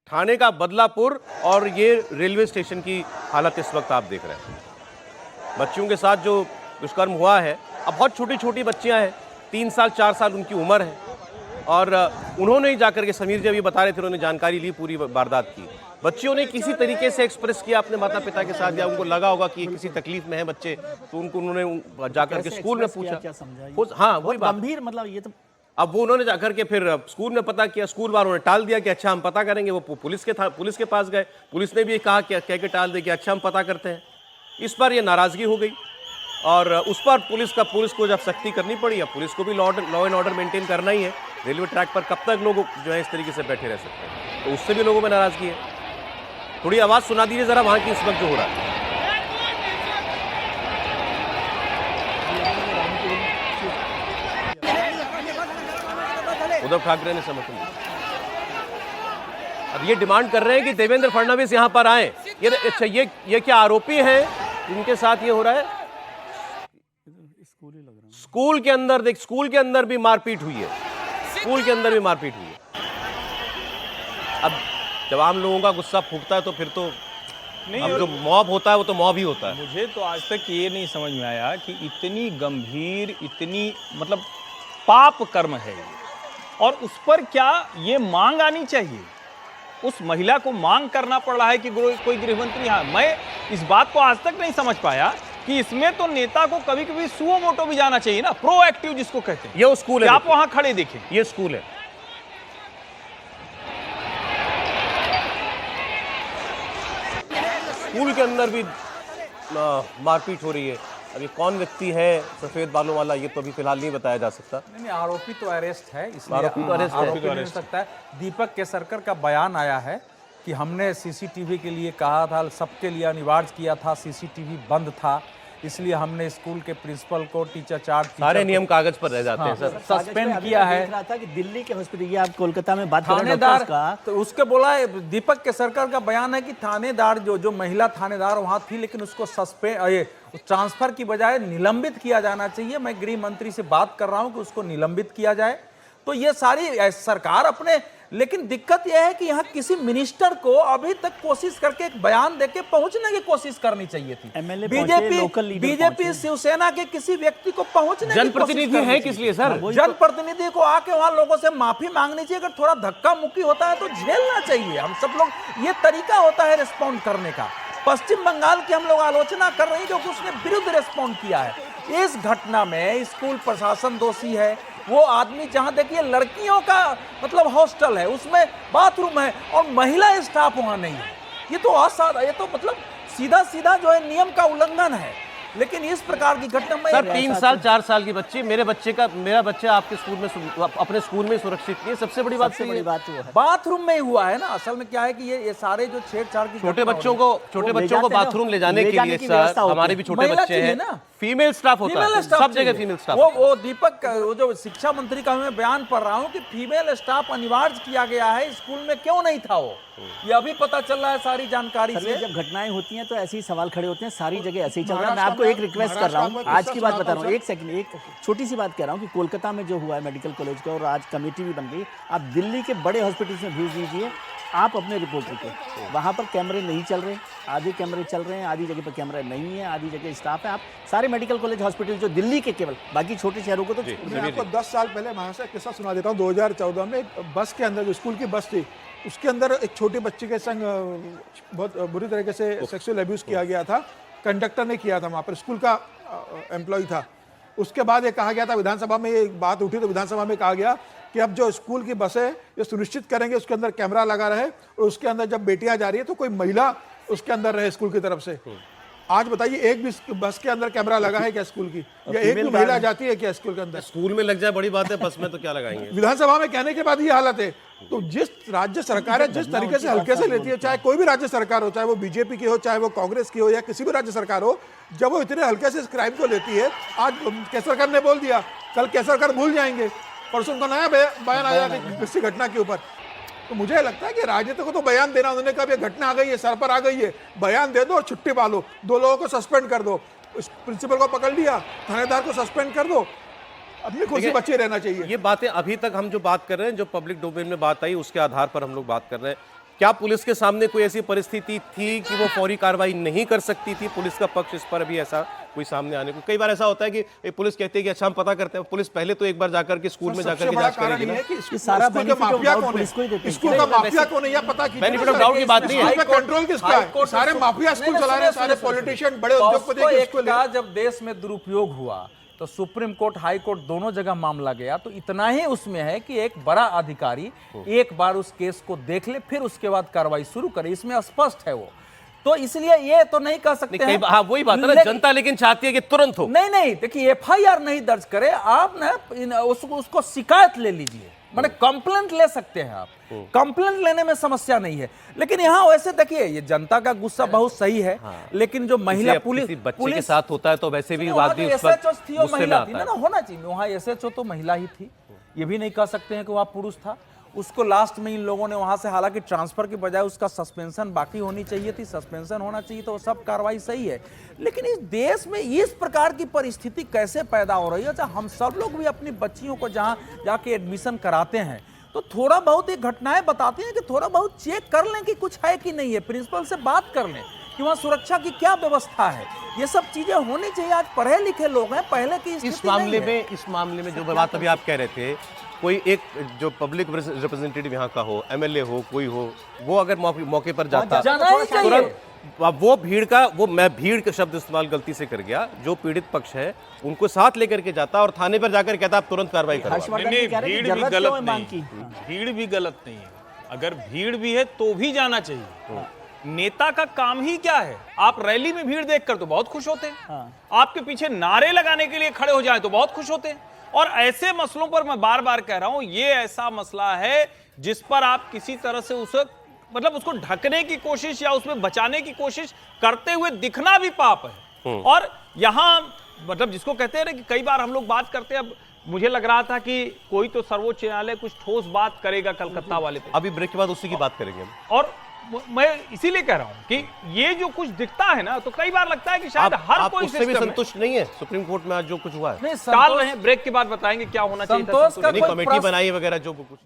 ठाणे का बदलापुर और ये रेलवे स्टेशन की हालत इस वक्त आप देख रहे हैं। बच्चियों के साथ जो दुष्कर्म हुआ है, अब बहुत छोटी छोटी बच्चियां हैं, 3 साल 4 साल उनकी उम्र है, और उन्होंने ही जाकर के, समीर जी अभी बता रहे थे, उन्होंने जानकारी ली पूरी वारदात की। बच्चियों ने किसी तरीके से एक्सप्रेस किया अपने माता पिता के साथ, या उनको लगा होगा कि किसी तकलीफ में है बच्चे, तो उन्होंने जाकर के स्कूल में पूछा। हाँ, वही बात, गंभीर, मतलब ये तो अब वो उन्होंने जाकर के फिर स्कूल में पता किया, स्कूल वालों ने टाल दिया कि अच्छा हम पता करेंगे। वो पुलिस के पास गए, पुलिस ने भी कहा कि कह के टाल दे कि अच्छा हम पता करते हैं। इस पर ये नाराजगी हो गई और उस पर पुलिस को जब सख्ती करनी पड़ी, अब पुलिस को भी लॉ एंड ऑर्डर मेंटेन करना ही है। रेलवे ट्रैक पर कब तक लोग जो है इस तरीके से बैठे रह सकते हैं, तो उससे भी लोगों में नाराजगी है। थोड़ी आवाज सुना दीजिए जरा वहां की इस वक्त जो हो रहा है। उद्धव ठाकरे ने समर्थन दिया। अब ये डिमांड कर रहे हैं कि देवेंद्र फडणवीस यहां पर आए। अच्छा, ये क्या आरोपी हैं जिनके साथ ये हो रहा है? स्कूल के अंदर देख, स्कूल के अंदर भी मारपीट हुई है, स्कूल के अंदर भी मारपीट हुई है। अब जब आम लोगों का गुस्सा फूटता है तो फिर तो नहीं, अब जो मॉब होता है वो तो मॉब ही होता है। मुझे तो आज तक ये नहीं समझ में आया कि इतनी गंभीर, इतनी मतलब पाप कर्म है ये, और उस पर क्या ये मांग आनी चाहिए? उस महिला को मांग करना पड़ रहा है कि कोई गृहमंत्री। हाँ, मैं इस बात को आज तक नहीं समझ पाया कि इसमें तो नेता को कभी कभी सुओ मोटो भी जाना चाहिए ना, प्रोएक्टिव जिसको कहते हैं। ये स्कूल है, आप वहां खड़े देखें, ये स्कूल है। स्कूल के अंदर भी मारपीट हो रही है। अब ये कौन व्यक्ति है सफेद बालों वाला, ये तो अभी फिलहाल नहीं बताया जा सकता। नहीं, आरोपी तो अरेस्ट है, इसलिए आरोपी तो अरेस्ट हो सकता है। दीपक केसरकर का बयान आया है कि हमने सीसीटीवी के लिए कहा था, सबके लिए अनिवार्य किया था, सीसीटीवी बंद था, इसलिए हमने स्कूल के प्रिंसिपल को, टीचर चार्ज, सारे नियम कागज पर रह जाते हैं सर। सस्पेंड किया है। देख रहा था कि दिल्ली के हॉस्पिटल, ये आप कोलकाता में बात कर रहे हैं थानेदार डॉक्टर्स का, तो उसके बोला है, दीपक केसरकर का बयान है कि थानेदार जो महिला थानेदार वहां थी, लेकिन उसको ट्रांसफर की बजाय निलंबित किया जाना चाहिए। मैं गृह मंत्री से बात कर रहा हूं कि उसको निलंबित किया जाए। तो ये सारी सरकार अपने, लेकिन दिक्कत यह है कि यहाँ किसी मिनिस्टर को अभी तक कोशिश करके एक बयान देके पहुंचने की कोशिश करनी चाहिए थी। बीजेपी शिवसेना के किसी व्यक्ति को पहुंचने, जनप्रतिनिधि है किस लिए सर? जनप्रतिनिधि को आके वहां लोगों से माफी मांगनी चाहिए। अगर थोड़ा धक्का मुक्की होता है तो झेलना चाहिए। हम सब लोग, ये तरीका होता है रिस्पॉन्ड करने का। पश्चिम बंगाल की हम लोग आलोचना कर रहे हैं क्योंकि उसने विरुद्ध रिस्पॉन्ड किया है। इस घटना में स्कूल प्रशासन दोषी है। वो आदमी, जहां देखिए लड़कियों का मतलब हॉस्टल है, उसमें बाथरूम है और महिला स्टाफ वहां नहीं है, ये तो असाधारण, ये तो मतलब सीधा सीधा जो है नियम का उल्लंघन है। लेकिन इस प्रकार की घटना में सर 3 साल 4 साल की बच्ची, मेरा बच्चा आपके स्कूल में, अपने स्कूल में सुरक्षित नहीं है। सबसे बड़ी बात वो है, बाथरूम में ही हुआ है ना। असल में क्या है कि ये सारे जो छेड़छाड़ की, छोटे बच्चों को बाथरूम ले जाने के लिए सर, हमारे भी छोटे बच्चे हैं ना, फीमेल स्टाफ होता है सब जगह, फीमेल स्टाफ। वो दीपक, वो जो शिक्षा मंत्री का मैं बयान पढ़ रहा हूँ कि फीमेल स्टाफ अनिवार्य किया गया है, स्कूल में क्यों नहीं था वो, ये अभी पता चल रहा है सारी जानकारी से। जब घटनाएं होती हैं तो ऐसे ही सवाल खड़े होते हैं, सारी जगह ऐसे ही चल रहा है। मैं आपको एक रिक्वेस्ट कर रहा हूँ, आज की बात बता रहा हूँ, एक सेकंड, एक छोटी सी बात कह रहा हूँ कि कोलकाता में जो हुआ है मेडिकल कॉलेज का, और आज कमेटी भी बन गई, आप दिल्ली के बड़े हॉस्पिटल्स में भेज दीजिए आप अपने रिपोर्टर को। वहाँ पर कैमरे नहीं चल रहे, आधे कैमरे चल रहे हैं, आधी जगह पर कैमरा नहीं है, आधी जगह स्टाफ है। आप सारे मेडिकल कॉलेज हॉस्पिटल जो दिल्ली के, केवल बाकी छोटे शहरों को तो मैं आपको 10 साल पहले महाशय किस्सा सुना देता हूँ। 2014 में एक बस के अंदर, जो स्कूल की बस थी, उसके अंदर एक छोटी बच्ची के संग बहुत बुरी तरीके से सेक्सुअल अब्यूज किया गया था। कंडक्टर ने किया था, वहाँ पर स्कूल का एम्प्लॉय था। उसके बाद ये कहा गया था, विधानसभा में ये बात उठी तो विधानसभा में कहा गया कि अब जो स्कूल की बसें ये सुनिश्चित करेंगे उसके अंदर कैमरा लगा रहे, और उसके अंदर जब बेटियां जा रही है तो कोई महिला उसके अंदर रहे स्कूल की तरफ से। आज बताइए, एक भी बस के अंदर कैमरा लगा है क्या स्कूल की, या एक भी महिला जाती है क्या स्कूल के अंदर? स्कूल में लग जाए बड़ी बात है, बस में तो क्या लगाएंगे। विधानसभा में कहने के बाद ये हालत है। तो जिस राज्य सरकार है, जिस तरीके से हल्के से लेती है, चाहे कोई भी राज्य सरकार हो, चाहे वो बीजेपी की हो, चाहे वो कांग्रेस की हो, या किसी भी राज्य सरकार हो, जब वो इतने हल्के से इस क्राइम को लेती है, आज केसरकर ने बोल दिया, कल केसरकर भूल जाएंगे, परसों उनका नया बयान आया किसी घटना के ऊपर। तो मुझे लगता है कि राजनीति को तो बयान देना, उन्होंने कहा ये घटना आ गई है, सर पर आ गई है, बयान दे दो और छुट्टी पालो, 2 लोगों को सस्पेंड कर दो, उस प्रिंसिपल को पकड़ लिया, थानेदार को सस्पेंड कर दो, अपनी खुद से बचे रहना चाहिए। ये बातें अभी तक हम जो बात कर रहे हैं, जो पब्लिक डोमेन में बात आई, उसके आधार पर हम लोग बात कर रहे हैं। क्या पुलिस के सामने कोई ऐसी परिस्थिति थी कि वो फौरी कार्रवाई नहीं कर सकती थी? पुलिस का पक्ष इस पर अभी ऐसा कोई सामने आने को, कई बार ऐसा होता है कि पुलिस कहती है कि अच्छा हम पता करते हैं, पुलिस पहले तो एक बार जाकर के स्कूल में जाकर के जांच करेगी ना। ये सारा benefit of doubt पुलिस को ही देते हैं। स्कूल का माफिया कौन है, यह पता कीजिए। बेनिफिट ऑफ डाउट की बात नहीं है। इसमें कंट्रोल किसका है? सारे माफिया स्कूल चला रहे हैं, सारे पॉलिटिशियन, बड़े उद्योगपति के एक स्कूल का जब देश में दुरुपयोग हुआ तो सुप्रीम कोर्ट, हाई कोर्ट दोनों जगह मामला गया, तो इतना ही उसमें है कि एक बड़ा अधिकारी एक बार उस केस को देख ले, फिर उसके बाद कार्रवाई शुरू करे, इसमें स्पष्ट है वो। तो इसलिए ये तो नहीं कह सकते हैं। हाँ, वही बात है ना, जनता लेकिन चाहती है कि तुरंत हो। नहीं, देखिए FIR नहीं दर्ज करे आप ना, उसको शिकायत ले लीजिए, माने कंप्लेंट ले सकते हैं आप, कंप्लेंट लेने में समस्या नहीं है। लेकिन यहाँ वैसे देखिए, ये जनता का गुस्सा बहुत सही है, लेकिन जो महिला पुलिस बच्चे के साथ होता है तो वैसे भी आदमी उस SHO वक्त थी, वो गुस्से में महिला आता थी है। ना, होना चाहिए वहाँ SHO तो महिला ही थी, ये भी नहीं कह सकते हैं कि वहाँ पुरुष था। उसको लास्ट में इन लोगों ने वहां से, हालांकि ट्रांसफर के बजाय उसका सस्पेंशन बाकी होनी चाहिए थी, सस्पेंशन होना चाहिए, तो सब कार्रवाई सही है। लेकिन इस देश में इस प्रकार की परिस्थिति कैसे पैदा हो रही है? अच्छा, हम सब लोग भी अपनी बच्चियों को जहां जाके एडमिशन कराते हैं तो थोड़ा बहुत ये घटनाएं बताती हैं कि थोड़ा बहुत चेक कर लें कि कुछ है कि नहीं है, प्रिंसिपल से बात कर लें कि वहाँ सुरक्षा की क्या व्यवस्था है, ये सब चीजें होनी चाहिए। आज पढ़े लिखे लोग हैं, पहले की इस मामले में जो बात अभी आप कह रहे थे, कोई एक जो पब्लिक रिप्रेजेंटेटिव यहाँ का हो, MLA हो, कोई हो, वो अगर मौके पर जाता जाना ही चाहिए। तुरंत मैं भीड़ का शब्द इस्तेमाल गलती से कर गया, जो पीड़ित पक्ष है उनको साथ लेकर के जाता और थाने पर जाकर कहता आप तुरंत कार्रवाई करो। हर्षवर्धन नहीं, जी कह रहे हैं कि भीड़ भी जरूरत गलत क्यों है मांग नहीं, की? भीड़ भी गलत नहीं है। अगर भीड़ भी है तो भी जाना चाहिए। नेता का काम ही क्या है? आप रैली में भीड़ देखकर तो बहुत खुश होते हैं, आपके पीछे नारे लगाने के लिए खड़े हो जाए तो बहुत खुश होते हैं। और ऐसे मसलों पर मैं बार बार कह रहा हूं, ये ऐसा मसला है जिस पर आप किसी तरह से उसे मतलब उसको ढकने की कोशिश या उसमें बचाने की कोशिश करते हुए दिखना भी पाप है। और यहां मतलब जिसको कहते हैं ना कि कई बार हम लोग बात करते हैं, अब मुझे लग रहा था कि कोई तो सर्वोच्च न्यायालय कुछ ठोस बात करेगा कलकत्ता वाले पे। अभी ब्रेक के बाद उसी की बात करेंगे हम। और मैं इसीलिए कह रहा हूं कि ये जो कुछ दिखता है ना, तो कई बार लगता है कि शायद हर कोई उससे भी संतुष्ट नहीं है सुप्रीम कोर्ट में आज जो कुछ हुआ है। टाल रहे हैं। ब्रेक के बाद बताएंगे क्या होना चाहिए था। संतोष का कमेटी बनाई वगैरह जो कुछ